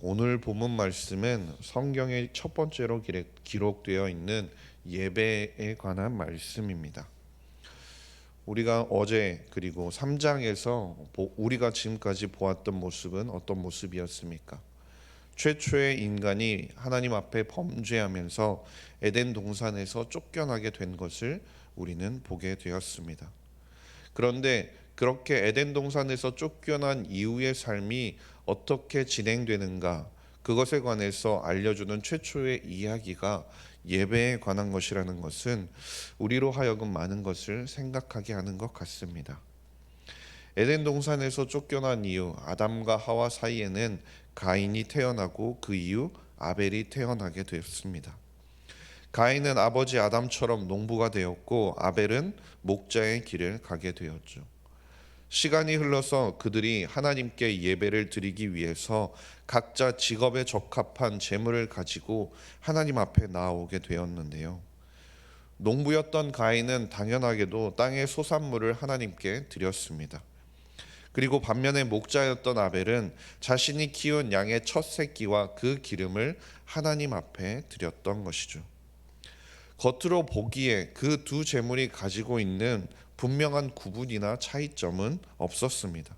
오늘 본문 말씀은 성경의 첫 번째로 기록되어 있는 예배에 관한 말씀입니다. 우리가 어제 그리고 3장에서 우리가 지금까지 보았던 모습은 어떤 모습이었습니까? 최초의 인간이 하나님 앞에 범죄하면서 에덴 동산에서 쫓겨나게 된 것을 우리는 보게 되었습니다. 그런데 그렇게 에덴 동산에서 쫓겨난 이후의 삶이 어떻게 진행되는가, 그것에 관해서 알려주는 최초의 이야기가 예배에 관한 것이라는 것은 우리로 하여금 많은 것을 생각하게 하는 것 같습니다. 에덴 동산에서 쫓겨난 이후 아담과 하와 사이에는 가인이 태어나고 그 이후 아벨이 태어나게 되었습니다. 가인은 아버지 아담처럼 농부가 되었고 아벨은 목자의 길을 가게 되었죠. 시간이 흘러서 그들이 하나님께 예배를 드리기 위해서 각자 직업에 적합한 재물을 가지고 하나님 앞에 나아오게 되었는데요. 농부였던 가인은 당연하게도 땅의 소산물을 하나님께 드렸습니다. 그리고 반면에 목자였던 아벨은 자신이 키운 양의 첫 새끼와 그 기름을 하나님 앞에 드렸던 것이죠. 겉으로 보기에 그 두 제물이 가지고 있는 분명한 구분이나 차이점은 없었습니다.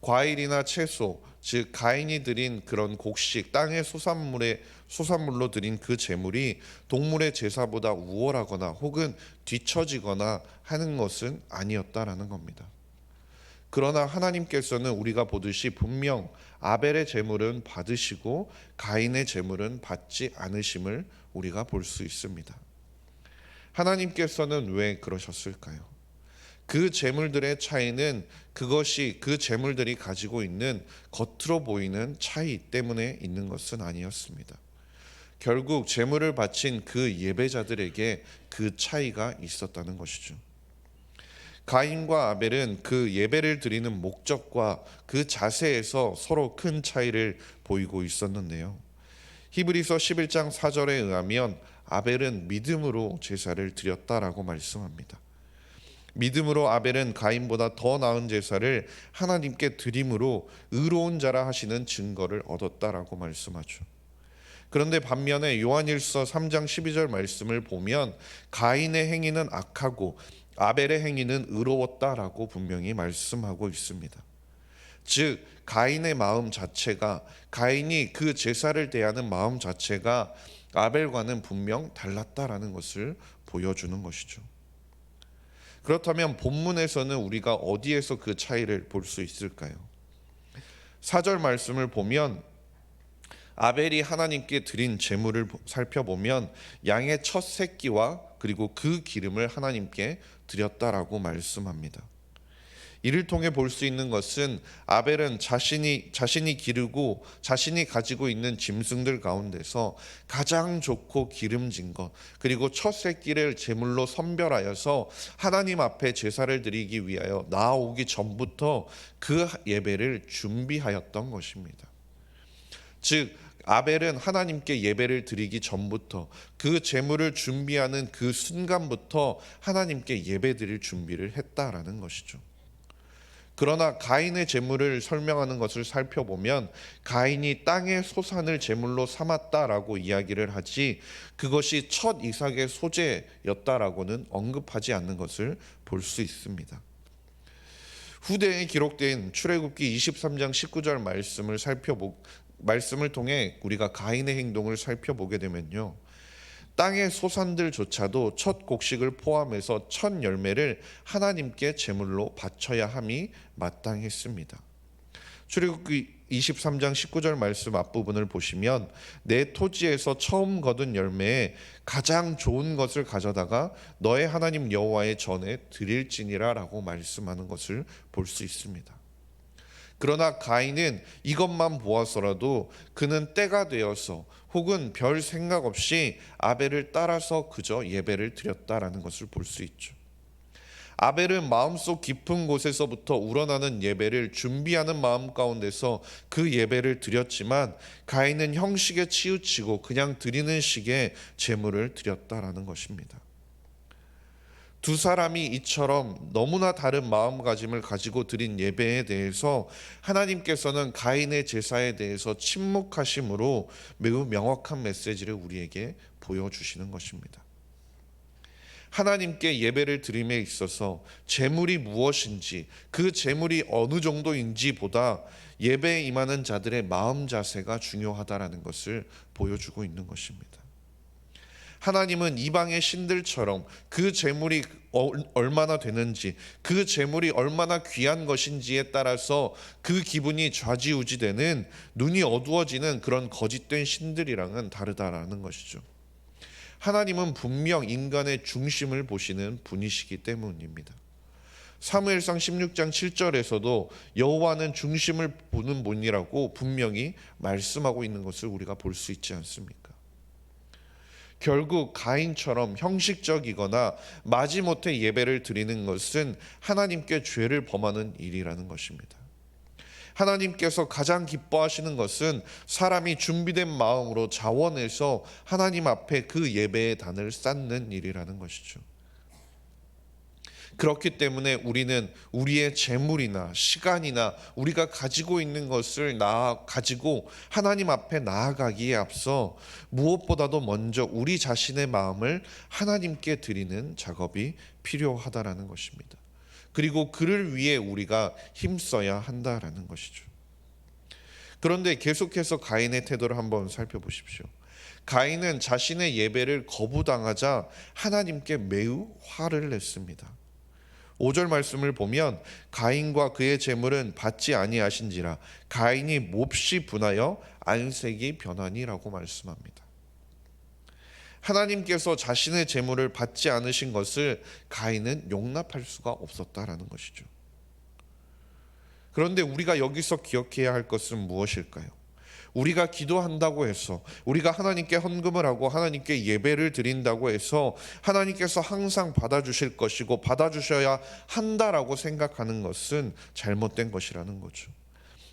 과일이나 채소, 즉 가인이 드린 그런 곡식, 땅의 소산물로 드린 그 제물이 동물의 제사보다 우월하거나 혹은 뒤처지거나 하는 것은 아니었다라는 겁니다. 그러나 하나님께서는 우리가 보듯이 분명 아벨의 제물은 받으시고 가인의 제물은 받지 않으심을 우리가 볼 수 있습니다. 하나님께서는 왜 그러셨을까요? 그 제물들의 차이는 그것이 그 제물들이 가지고 있는 겉으로 보이는 차이 때문에 있는 것은 아니었습니다. 결국 제물을 바친 그 예배자들에게 그 차이가 있었다는 것이죠. 가인과 아벨은 그 예배를 드리는 목적과 그 자세에서 서로 큰 차이를 보이고 있었는데요. 히브리서 11장 4절에 의하면 아벨은 믿음으로 제사를 드렸다라고 말씀합니다. 믿음으로 아벨은 가인보다 더 나은 제사를 하나님께 드림으로 의로운 자라 하시는 증거를 얻었다라고 말씀하죠. 그런데 반면에 요한일서 3장 12절 말씀을 보면 가인의 행위는 악하고 아벨의 행위는 의로웠다라고 분명히 말씀하고 있습니다. 즉 가인의 마음 자체가, 가인이 그 제사를 대하는 마음 자체가 아벨과는 분명 달랐다라는 것을 보여주는 것이죠. 그렇다면 본문에서는 우리가 어디에서 그 차이를 볼 수 있을까요? 4절 말씀을 보면 아벨이 하나님께 드린 제물을 살펴보면 양의 첫 새끼와 그리고 그 기름을 하나님께 드렸다라고 말씀합니다. 이를 통해 볼 수 있는 것은 아벨은 자신이 기르고 자신이 가지고 있는 짐승들 가운데서 가장 좋고 기름진 것, 그리고 첫 새끼를 제물로 선별하여서 하나님 앞에 제사를 드리기 위하여 나아오기 전부터 그 예배를 준비하였던 것입니다. 즉 아벨은 하나님께 예배를 드리기 전부터, 그 제물을 준비하는 그 순간부터 하나님께 예배 드릴 준비를 했다라는 것이죠. 그러나 가인의 제물을 설명하는 것을 살펴보면 가인이 땅의 소산을 제물로 삼았다라고 이야기를 하지, 그것이 첫 이삭의 소재였다라고는 언급하지 않는 것을 볼 수 있습니다. 후대에 기록된 출애굽기 23장 19절 말씀을 통해 우리가 가인의 행동을 살펴보게 되면요, 땅의 소산들조차도 첫 곡식을 포함해서 첫 열매를 하나님께 제물로 바쳐야 함이 마땅했습니다. 출애굽기 23장 19절 말씀 앞부분을 보시면 내 토지에서 처음 거둔 열매에 가장 좋은 것을 가져다가 너의 하나님 여호와의 전에 드릴지니라 라고 말씀하는 것을 볼 수 있습니다. 그러나 가인은 이것만 보아서라도 그는 때가 되어서 혹은 별 생각 없이 아벨을 따라서 그저 예배를 드렸다라는 것을 볼 수 있죠. 아벨은 마음속 깊은 곳에서부터 우러나는 예배를 준비하는 마음 가운데서 그 예배를 드렸지만 가인은 형식에 치우치고 그냥 드리는 식의 제물을 드렸다라는 것입니다. 두 사람이 이처럼 너무나 다른 마음가짐을 가지고 드린 예배에 대해서 하나님께서는 가인의 제사에 대해서 침묵하심으로 매우 명확한 메시지를 우리에게 보여주시는 것입니다. 하나님께 예배를 드림에 있어서 제물이 무엇인지, 그 제물이 어느 정도인지 보다 예배에 임하는 자들의 마음 자세가 중요하다라는 것을 보여주고 있는 것입니다. 하나님은 이방의 신들처럼 그 제물이 얼마나 되는지, 그 제물이 얼마나 귀한 것인지에 따라서 그 기분이 좌지우지되는, 눈이 어두워지는 그런 거짓된 신들이랑은 다르다라는 것이죠. 하나님은 분명 인간의 중심을 보시는 분이시기 때문입니다. 사무엘상 16장 7절에서도 여호와는 중심을 보는 분이라고 분명히 말씀하고 있는 것을 우리가 볼 수 있지 않습니까? 결국 가인처럼 형식적이거나 마지못해 예배를 드리는 것은 하나님께 죄를 범하는 일이라는 것입니다. 하나님께서 가장 기뻐하시는 것은 사람이 준비된 마음으로 자원해서 하나님 앞에 그 예배의 단을 쌓는 일이라는 것이죠. 그렇기 때문에 우리는 우리의 재물이나 시간이나 우리가 가지고 있는 것을 가지고 하나님 앞에 나아가기에 앞서 무엇보다도 먼저 우리 자신의 마음을 하나님께 드리는 작업이 필요하다라는 것입니다. 그리고 그를 위해 우리가 힘써야 한다라는 것이죠. 그런데 계속해서 가인의 태도를 한번 살펴보십시오. 가인은 자신의 예배를 거부당하자 하나님께 매우 화를 냈습니다. 5절 말씀을 보면 가인과 그의 재물은 받지 아니하신지라 가인이 몹시 분하여 안색이 변하니라고 말씀합니다. 하나님께서 자신의 재물을 받지 않으신 것을 가인은 용납할 수가 없었다라는 것이죠. 그런데 우리가 여기서 기억해야 할 것은 무엇일까요? 우리가 기도한다고 해서, 우리가 하나님께 헌금을 하고 하나님께 예배를 드린다고 해서 하나님께서 항상 받아주실 것이고 받아주셔야 한다라고 생각하는 것은 잘못된 것이라는 거죠.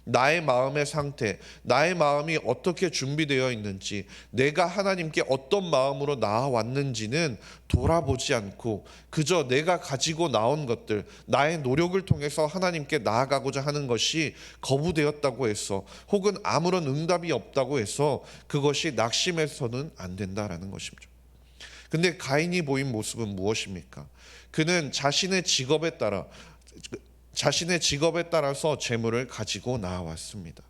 나의 마음의 상태, 나의 마음이 어떻게 준비되어 있는지, 내가 하나님께 어떤 마음으로 나아왔는지는 돌아보지 않고 그저 내가 가지고 나온 것들, 나의 노력을 통해서 하나님께 나아가고자 하는 것이 거부되었다고 해서, 혹은 아무런 응답이 없다고 해서 그것이 낙심해서는 안 된다라는 것이죠. 근데 가인이 보인 모습은 무엇입니까? 그는 자신의 직업에 따라서 재물을 가지고 나아왔습니다.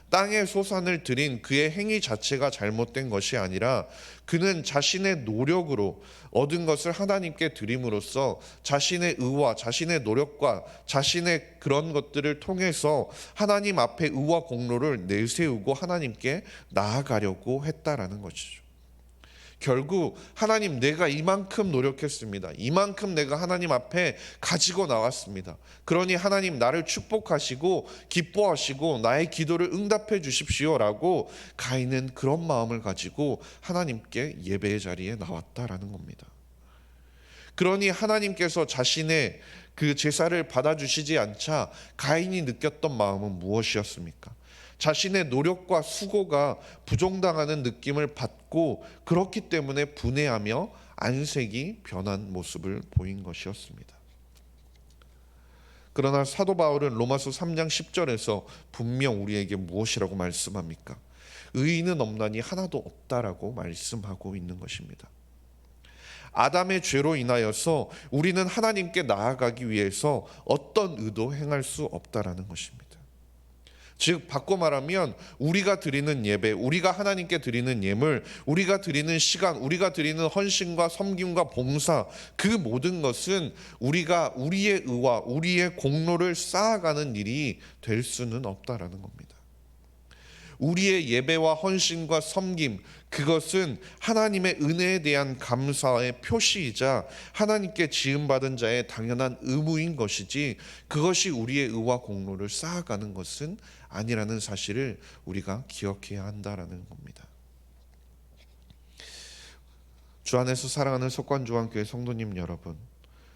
땅의 소산을 드린 그의 행위 자체가 잘못된 것이 아니라 그는 자신의 노력으로 얻은 것을 하나님께 드림으로써 자신의 의와 자신의 노력과 자신의 그런 것들을 통해서 하나님 앞에 의와 공로를 내세우고 하나님께 나아가려고 했다라는 것이죠. 결국 하나님, 내가 이만큼 노력했습니다. 이만큼 내가 하나님 앞에 가지고 나왔습니다. 그러니 하나님 나를 축복하시고 기뻐하시고 나의 기도를 응답해 주십시오라고 가인은 그런 마음을 가지고 하나님께 예배의 자리에 나왔다라는 겁니다. 그러니 하나님께서 자신의 그 제사를 받아주시지 않자 가인이 느꼈던 마음은 무엇이었습니까? 자신의 노력과 수고가 부정당하는 느낌을 받고 그렇기 때문에 분해하며 안색이 변한 모습을 보인 것이었습니다. 그러나 사도 바울은 로마서 3장 10절에서 분명 우리에게 무엇이라고 말씀합니까? 의인은 없나니 하나도 없다라고 말씀하고 있는 것입니다. 아담의 죄로 인하여서 우리는 하나님께 나아가기 위해서 어떤 의도 행할 수 없다라는 것입니다. 즉 바꿔 말하면 우리가 드리는 예배, 우리가 하나님께 드리는 예물, 우리가 드리는 시간, 우리가 드리는 헌신과 섬김과 봉사, 그 모든 것은 우리가 우리의 의와 우리의 공로를 쌓아가는 일이 될 수는 없다라는 겁니다. 우리의 예배와 헌신과 섬김, 그것은 하나님의 은혜에 대한 감사의 표시이자 하나님께 지음받은 자의 당연한 의무인 것이지, 그것이 우리의 의와 공로를 쌓아가는 것은 아니라는 사실을 우리가 기억해야 한다라는 겁니다. 주 안에서 사랑하는 석관조항교회 성도님 여러분,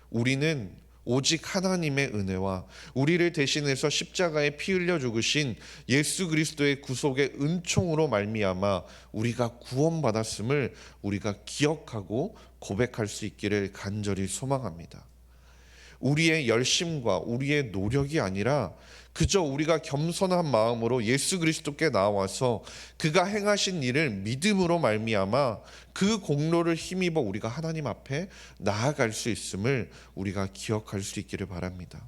우리는 오직 하나님의 은혜와 우리를 대신해서 십자가에 피 흘려 죽으신 예수 그리스도의 구속의 은총으로 말미암아 우리가 구원받았음을 우리가 기억하고 고백할 수 있기를 간절히 소망합니다. 우리의 열심과 우리의 노력이 아니라 그저 우리가 겸손한 마음으로 예수 그리스도께 나와서 그가 행하신 일을 믿음으로 말미암아 그 공로를 힘입어 우리가 하나님 앞에 나아갈 수 있음을 우리가 기억할 수 있기를 바랍니다.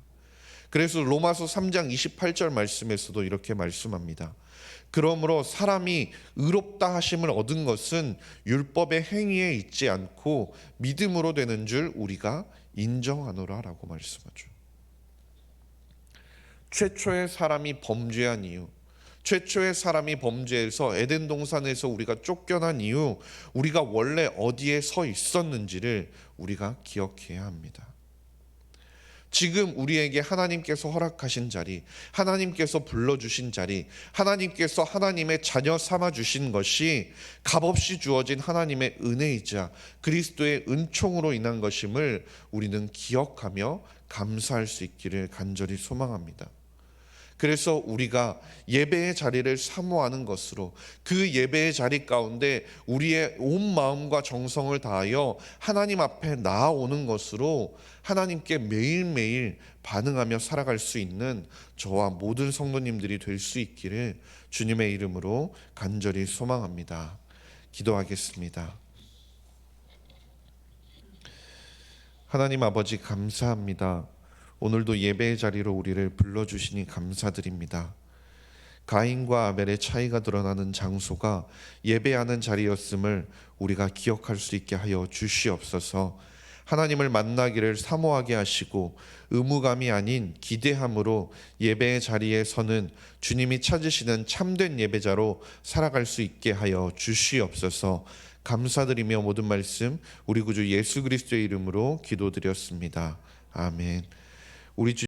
그래서 로마서 3장 28절 말씀에서도 이렇게 말씀합니다. 그러므로 사람이 의롭다 하심을 얻은 것은 율법의 행위에 있지 않고 믿음으로 되는 줄 우리가 인정하노라라고 말씀하죠. 최초의 사람이 범죄한 이유, 최초의 사람이 범죄해서 에덴 동산에서 우리가 쫓겨난 이유, 우리가 원래 어디에 서 있었는지를 우리가 기억해야 합니다. 지금 우리에게 하나님께서 허락하신 자리, 하나님께서 불러주신 자리, 하나님께서 하나님의 자녀 삼아주신 것이 값없이 주어진 하나님의 은혜이자 그리스도의 은총으로 인한 것임을 우리는 기억하며 감사할 수 있기를 간절히 소망합니다. 그래서 우리가 예배의 자리를 사모하는 것으로 그 예배의 자리 가운데 우리의 온 마음과 정성을 다하여 하나님 앞에 나아오는 것으로 하나님께 매일매일 반응하며 살아갈 수 있는 저와 모든 성도님들이 될 수 있기를 주님의 이름으로 간절히 소망합니다. 기도하겠습니다. 하나님 아버지 감사합니다. 오늘도 예배의 자리로 우리를 불러주시니 감사드립니다. 가인과 아벨의 차이가 드러나는 장소가 예배하는 자리였음을 우리가 기억할 수 있게 하여 주시옵소서. 하나님을 만나기를 사모하게 하시고 의무감이 아닌 기대함으로 예배의 자리에 서는 주님이 찾으시는 참된 예배자로 살아갈 수 있게 하여 주시옵소서. 감사드리며 모든 말씀 우리 구주 예수 그리스도의 이름으로 기도드렸습니다. 아멘. 우리 주